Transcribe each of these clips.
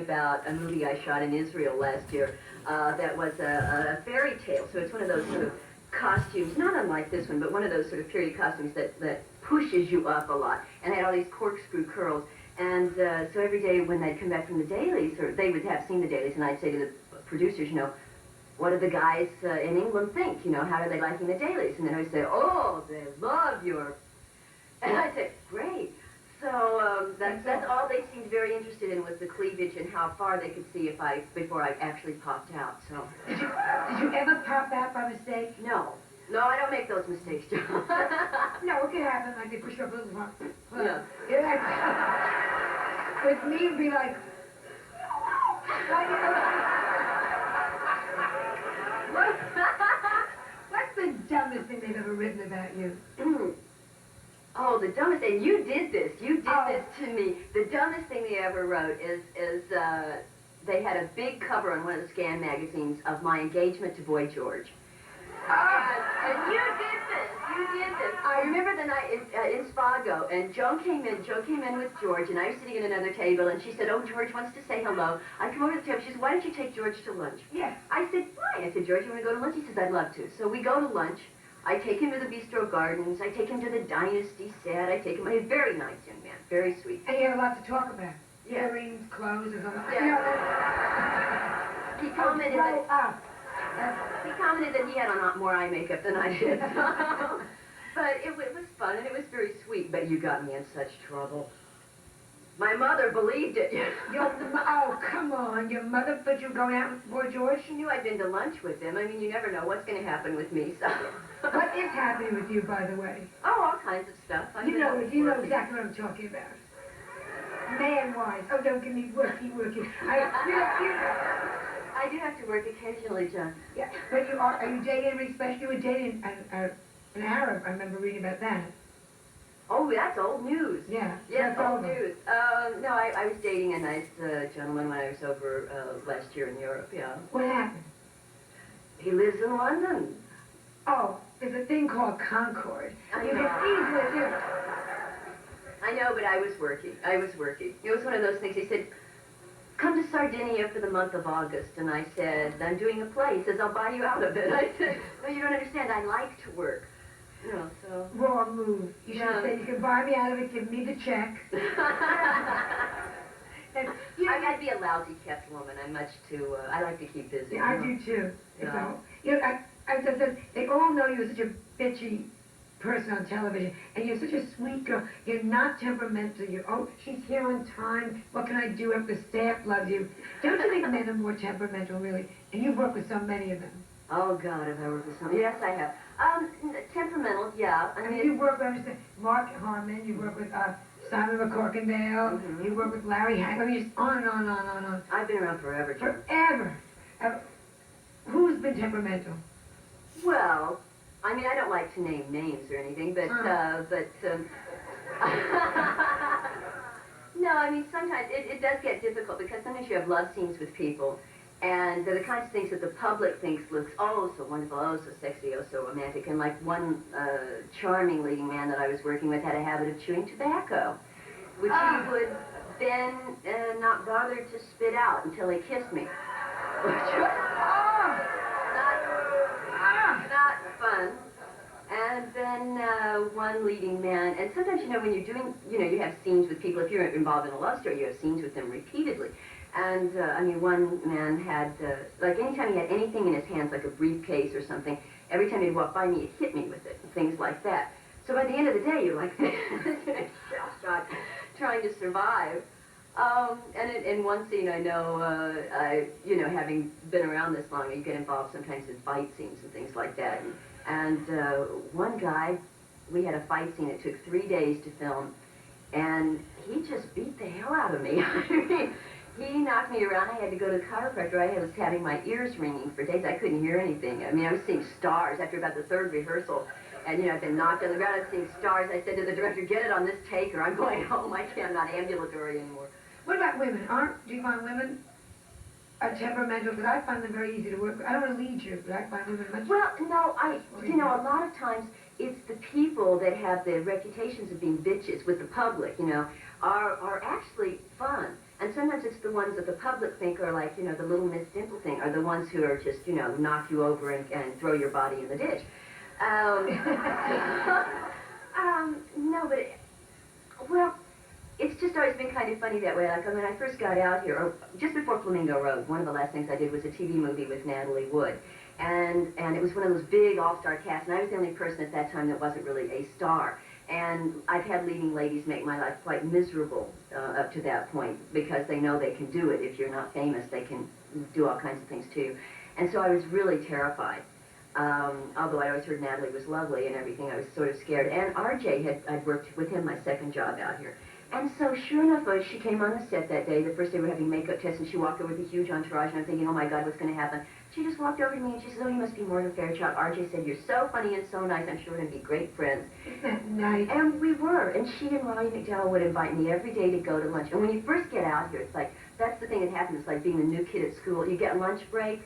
about a movie I shot in Israel last year that was a fairy tale. So it's one of those sort of costumes, not unlike this one, but one of those sort of period costumes that pushes you up a lot, and had all these corkscrew curls. And so every day when they'd come back from the dailies, or they would have seen the dailies, and I'd say to the producers, you know, what do the guys in England think? You know, how are they liking the dailies? And then I would say, oh, they love your... And I'd say, great. So that's all they seemed very interested in, was the cleavage and how far they could see before I actually popped out. So did you ever pop out by mistake? No, I don't make those mistakes, Joan. No, it could happen. Like they push you up a little more. Yeah. With me, it'd be like what's the dumbest thing they've ever written about you? Oh, the dumbest thing. You did this. You did this to me. The dumbest thing they ever wrote is they had a big cover on one of the Scan magazines of my engagement to Boy George. And you did this. You did this. I remember the night in Spago, and Joan came in with George, and I was sitting at another table, and she said, oh, George wants to say hello. I come over to the table. She said, why don't you take George to lunch? Yes. I said, why? I said, George, you want to go to lunch? He says, I'd love to. So we go to lunch. I take him to the Bistro Gardens. I take him to the Dynasty set. I take him. He's a very nice young man, very sweet. And you had a lot to talk about. Yeah. Earrings, clothes, and all that. Yeah. He commented that he had on more eye makeup than I did. But it was fun, and it was very sweet. But you got me in such trouble. My mother believed it. Oh, come on. Your mother thought you were going out with Boy George? She knew I'd been to lunch with him. I mean, you never know what's going to happen with me, so... What is happening with you, by the way? Oh, all kinds of stuff. You know exactly what I'm talking about. Man-wise. Oh, don't give me worky. I do have to work occasionally, John. Yeah, but are you dating anybody special? You were dating an Arab. I remember reading about that. Oh, that's old news. Yeah. Yes, old news. No, I was dating a nice gentleman when I was over last year in Europe, yeah. What happened? He lives in London. Oh, there's a thing called Concord. I You can easily do it. I know, but I was working. It was one of those things. He said, come to Sardinia for the month of August. And I said, I'm doing a play. He says, I'll buy you out of it. I said, no, you don't understand. I like to work. You know, so... Wrong move. You should have said, you can buy me out of it, give me the check. I'd be a lousy kept woman. I'm much too, I like to keep busy. Yeah, I do too. Yeah. I said, they all know you're such a bitchy person on television, and you're such a sweet girl. You're not temperamental. She's here on time. What can I do if the staff loves you? Don't you think men are more temperamental, really? And you've worked with so many of them. Oh, God, have I worked with some? Yes, I have. Temperamental, yeah. I mean, you work with Mark Harmon, you work with Simon McCorkindale, you work with Larry Hagler, just on and on. I've been around forever, Joan. Forever. Who's been temperamental? Well, I mean, I don't like to name names or anything, but no, I mean, sometimes it does get difficult because sometimes you have love scenes with people, and they're the kinds of things that the public thinks looks, oh, so wonderful, oh, so sexy, oh, so romantic. And like one charming leading man that I was working with had a habit of chewing tobacco, which he would then not bother to spit out until he kissed me. Which was not fun. And then one leading man, and sometimes, you know, when you're doing, you know, you have scenes with people. If you're involved in a love story, you have scenes with them repeatedly. And, I mean, one man had, like, anytime he had anything in his hands, like a briefcase or something, every time he'd walk by me, he'd hit me with it, and things like that. So by the end of the day, you're like, shell-shocked, trying to survive. And in one scene, I know, you know, having been around this long, you get involved sometimes in fight scenes and things like that. And one guy, we had a fight scene. It took 3 days to film, and he just beat the hell out of me. I mean, he knocked me around. I had to go to the chiropractor. I was having my ears ringing for days. I couldn't hear anything. I mean, I was seeing stars after about the third rehearsal. And, you know, I'd been knocked on the ground. I was seeing stars. I said to the director, get it on this take or I'm going home. I'm not ambulatory anymore. What about women? Do you find women are temperamental? Because I find them very easy to work with. I don't want to lead you, but I find women much... Well, no, you know, a lot of times it's the people that have the reputations of being bitches with the public, you know, are actually fun. And sometimes it's the ones that the public think are like, you know, the little Miss Dimple thing, are the ones who are just, you know, knock you over and throw your body in the ditch. No, but, well, it's just always been kind of funny that way. Like, when I first got out here, or just before Flamingo Road, one of the last things I did was a TV movie with Natalie Wood. And it was one of those big all-star casts, and I was the only person at that time that wasn't really a star. And I've had leading ladies make my life quite miserable up to that point, because they know they can do it. If you're not famous, they can do all kinds of things to you. And so I was really terrified. Although I always heard Natalie was lovely and everything, I was sort of scared. And RJ, I'd worked with him my second job out here. And so sure enough, she came on the set that day, the first day we were having makeup tests, and she walked over with a huge entourage, and I'm thinking, oh my God, what's going to happen? She just walked over to me and she said, oh, you must be more than Fairchild. RJ said, you're so funny and so nice, I'm sure we're going to be great friends. Isn't that nice? And we were, and she and Ronnie McDowell would invite me every day to go to lunch. And when you first get out here, it's like, that's the thing that happens, it's like being a new kid at school. You get lunch break,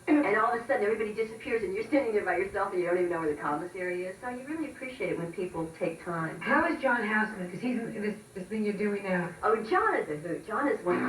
and all of a sudden everybody disappears and you're standing there by yourself and you don't even know where the commissary is. So you really appreciate it when people take time. How is John Houseman? Because he's in this thing you're doing now. Oh, John is a hoot. John is one.